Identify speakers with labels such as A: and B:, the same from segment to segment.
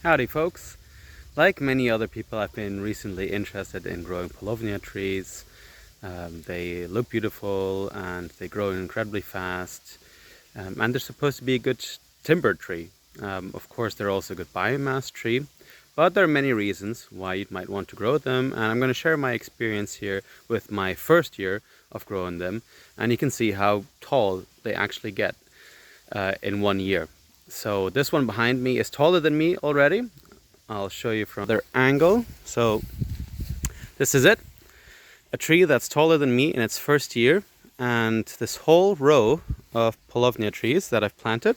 A: Howdy folks! Like many other people, I've been recently interested in growing Paulownia trees. They look beautiful and they grow incredibly fast, and they're supposed to be a good timber tree. Of course, they're also a good biomass tree, but there are many reasons why you might want to grow them, and I'm going to share my experience here with my first year of growing them, and you can see how tall they actually get in 1 year. So this one behind me is taller than me already. I'll show you from their angle. So this is it, a tree that's taller than me in its first year, and this whole row of Paulownia trees that I've planted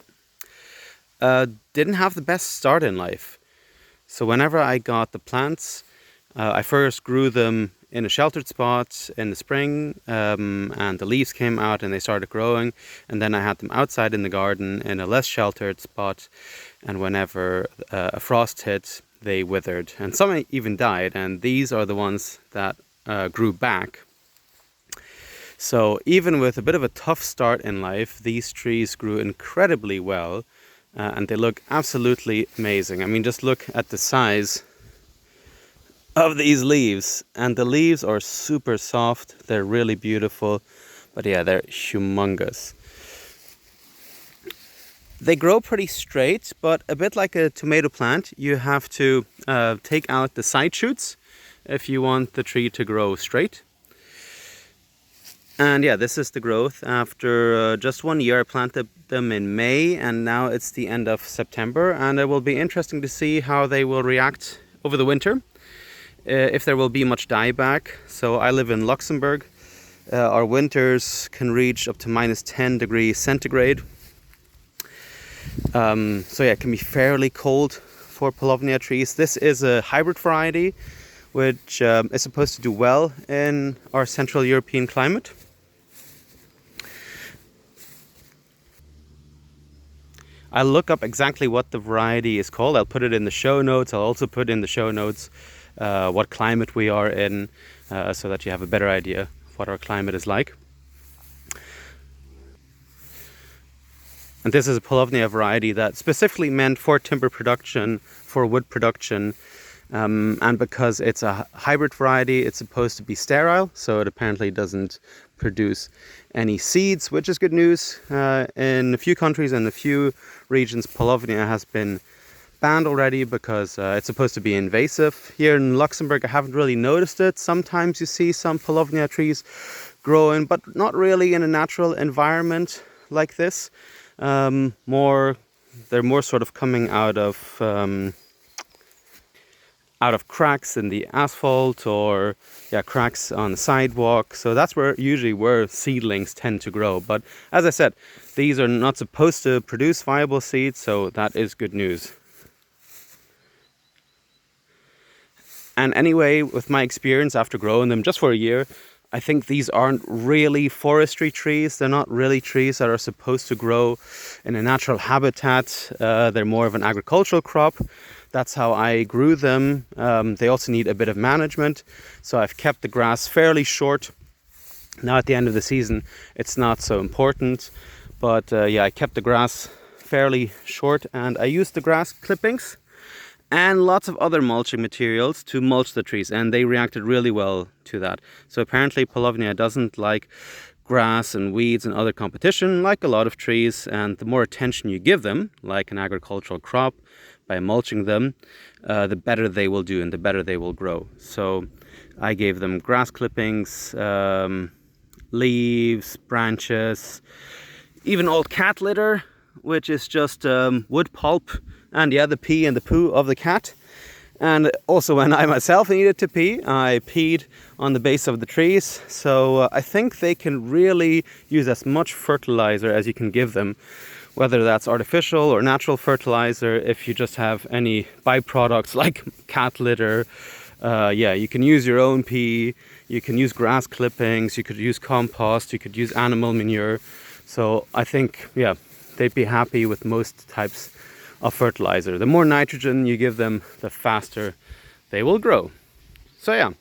A: didn't have the best start in life. So whenever I got the plants, I first grew them in a sheltered spot in the spring, and the leaves came out and they started growing, and then I had them outside in the garden in a less sheltered spot, and whenever a frost hit, they withered, and some even died, and these are the ones that grew back. So even with a bit of a tough start in life, these trees grew incredibly well, and they look absolutely amazing. I mean, just look at the size of these leaves, and the leaves are super soft. They're really beautiful, but yeah, they're humongous. They grow pretty straight, but a bit like a tomato plant, you have to take out the side shoots if you want the tree to grow straight. And yeah, this is the growth after just 1 year. I planted them in May, and now it's the end of September, and it will be interesting to see how they will react over the winter. If there will be much dieback. So I live in Luxembourg. Our winters can reach up to -10 degrees centigrade. So yeah, it can be fairly cold for Paulownia trees. This is a hybrid variety, which is supposed to do well in our Central European climate. I'll look up exactly what the variety is called. I'll put it in the show notes. I'll also put in the show notes what climate we are in, so that you have a better idea of what our climate is like. And this is a Paulownia variety that's specifically meant for timber production, for wood production, and because it's a hybrid variety, it's supposed to be sterile, so it apparently doesn't produce any seeds, which is good news. In a few countries and a few regions, Paulownia has been banned already because it's supposed to be invasive. Here in Luxembourg, I haven't really noticed it. Sometimes you see some Paulownia trees growing, but not really in a natural environment like this. They're more sort of coming out of cracks in the asphalt, or cracks on the sidewalk. So that's usually where seedlings tend to grow. But as I said, these are not supposed to produce viable seeds, so that is good news. And anyway, with my experience after growing them just for a year, I think these aren't really forestry trees. They're not really trees that are supposed to grow in a natural habitat. They're more of an agricultural crop. That's how I grew them. They also need a bit of management. So I've kept the grass fairly short. Now at the end of the season, it's not so important. But yeah, I kept the grass fairly short, and I used the grass clippings and lots of other mulching materials to mulch the trees, and they reacted really well to that. So apparently Paulownia doesn't like grass and weeds and other competition like a lot of trees, and the more attention you give them, like an agricultural crop, by mulching them, the better they will do and the better they will grow. So I gave them grass clippings, leaves, branches, even old cat litter, which is just wood pulp, and yeah, the pee and the poo of the cat. And also when I myself needed to pee, I peed on the base of the trees. So I think they can really use as much fertilizer as you can give them, whether that's artificial or natural fertilizer. If you just have any byproducts like cat litter, you can use your own pee, you can use grass clippings, you could use compost, you could use animal manure. So I think, yeah, they'd be happy with most types of fertilizer. The more nitrogen you give them, the faster they will grow. So yeah,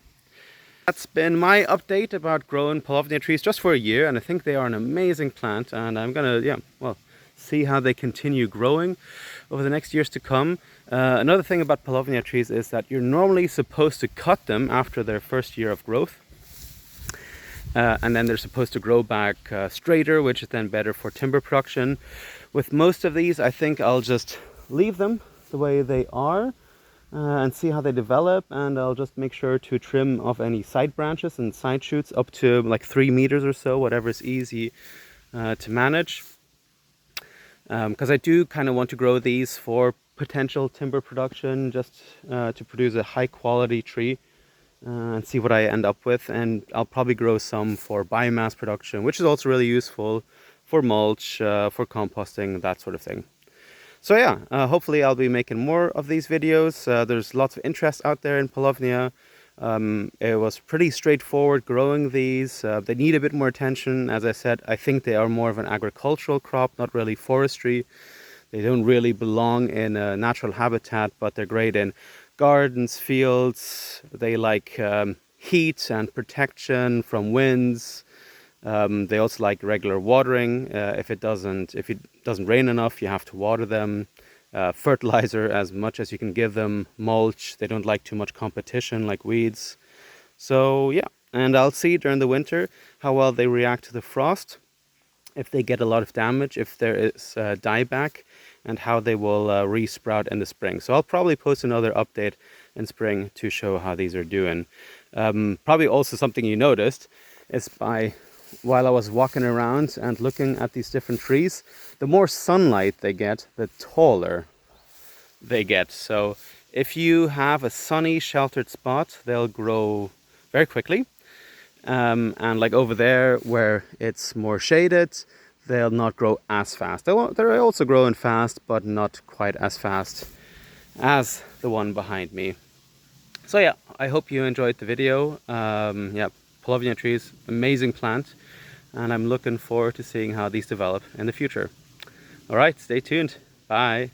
A: that's been my update about growing Paulownia trees just for a year, and I think they are an amazing plant, and I'm gonna, see how they continue growing over the next years to come. Another thing about Paulownia trees is that you're normally supposed to cut them after their first year of growth. And then they're supposed to grow back straighter, which is then better for timber production. With most of these, I think I'll just leave them the way they are and see how they develop, and I'll just make sure to trim off any side branches and side shoots up to like 3 meters or so, whatever is easy to manage. Because I do kind of want to grow these for potential timber production, just to produce a high quality tree. And see what I end up with, and I'll probably grow some for biomass production, which is also really useful for mulch, for composting, that sort of thing. So yeah, hopefully I'll be making more of these videos. There's lots of interest out there in Paulownia. It was pretty straightforward growing these. They need a bit more attention. As I said, I think they are more of an agricultural crop, not really forestry. They don't really belong in a natural habitat, but they're great in gardens, fields. They like heat and protection from winds. They also like regular watering. If it doesn't rain enough, you have to water them. Fertilizer as much as you can give them. Mulch. They don't like too much competition like weeds. So yeah, and I'll see during the winter how well they react to the frost, if they get a lot of damage, if there is dieback, and how they will re-sprout in the spring. So I'll probably post another update in spring to show how these are doing. Probably also something you noticed is while I was walking around and looking at these different trees, the more sunlight they get, the taller they get. So if you have a sunny, sheltered spot, they'll grow very quickly. And like over there where it's more shaded, they'll not grow as fast. They're also growing fast, but not quite as fast as the one behind me. So yeah, I hope you enjoyed the video. Yeah, Paulownia trees, amazing plant, and I'm looking forward to seeing how these develop in the future. All right, stay tuned. Bye.